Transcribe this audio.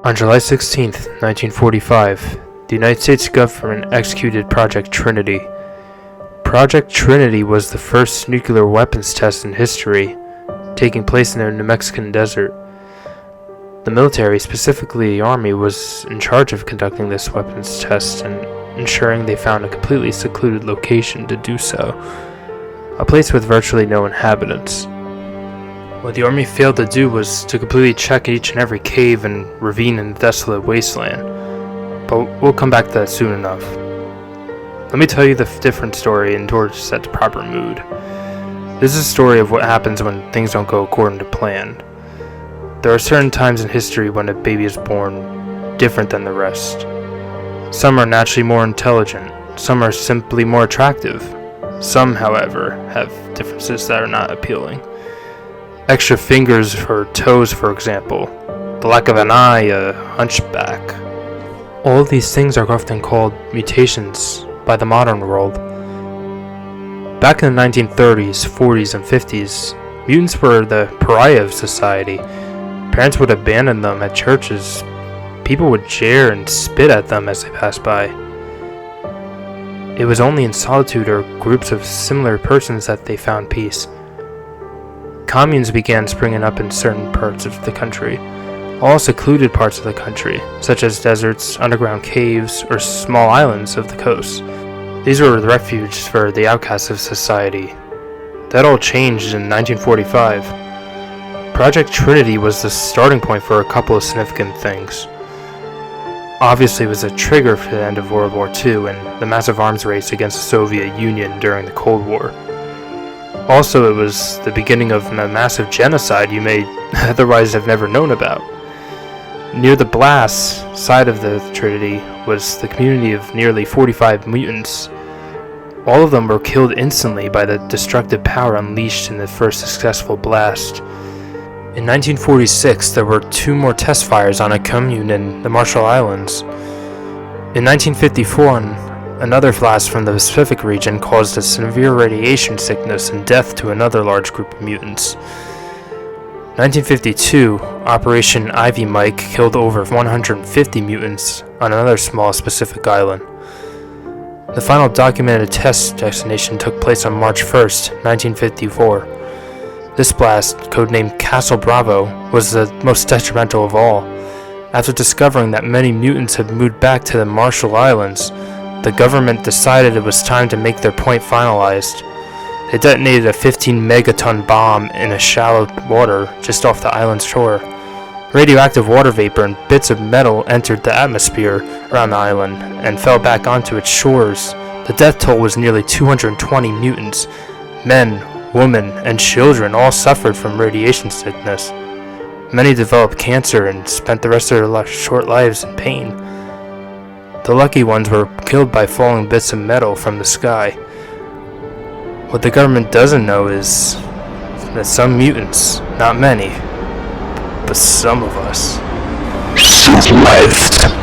On July 16, 1945, the United States government executed Project Trinity. Project Trinity was the first nuclear weapons test in history, taking place in the New Mexican desert. The military, specifically the Army, was in charge of conducting this weapons test and ensuring they found a completely secluded location to do so, a place with virtually no inhabitants. What the Army failed to do was to completely check each and every cave and ravine in the desolate wasteland, but we'll come back to that soon enough. Let me tell you the different story in order to set the proper mood. This is a story of what happens when things don't go according to plan. There are certain times in history when a baby is born different than the rest. Some are naturally more intelligent, some are simply more attractive. Some, however, have differences that are not appealing. Extra fingers or toes, for example. The lack of an eye, a hunchback. All of these things are often called mutations by the modern world. Back in the 1930s, 40s, and 50s, mutants were the pariah of society. Parents would abandon them at churches. People would jeer and spit at them as they passed by. It was only in solitude or groups of similar persons that they found peace. Communes began springing up in certain parts of the country, all secluded parts of the country, such as deserts, underground caves, or small islands of the coast. These were the refuge for the outcasts of society. That all changed in 1945. Project Trinity was the starting point for a couple of significant things. Obviously, it was a trigger for the end of World War II and the massive arms race against the Soviet Union during the Cold War. Also, it was the beginning of a massive genocide you may otherwise have never known about. Near the blast side of the Trinity was the community of nearly 45 mutants. All of them were killed instantly by the destructive power unleashed in the first successful blast. In 1946, there were 2 more test fires on a commune in the Marshall Islands. In 1954, another blast from the Pacific region caused a severe radiation sickness and death to another large group of mutants. 1952, Operation Ivy Mike killed over 150 mutants on another small Pacific island. The final documented test destination took place on March 1st, 1954. This blast, codenamed Castle Bravo, was the most detrimental of all. After discovering that many mutants had moved back to the Marshall Islands, the government decided it was time to make their point finalized. They detonated a 15-megaton bomb in a shallow water just off the island's shore. Radioactive water vapor and bits of metal entered the atmosphere around the island and fell back onto its shores. The death toll was nearly 220 mutants. Men, women, and children all suffered from radiation sickness. Many developed cancer and spent the rest of their short lives in pain. The lucky ones were killed by falling bits of metal from the sky. What the government doesn't know is that some mutants, not many, but some of us, survived.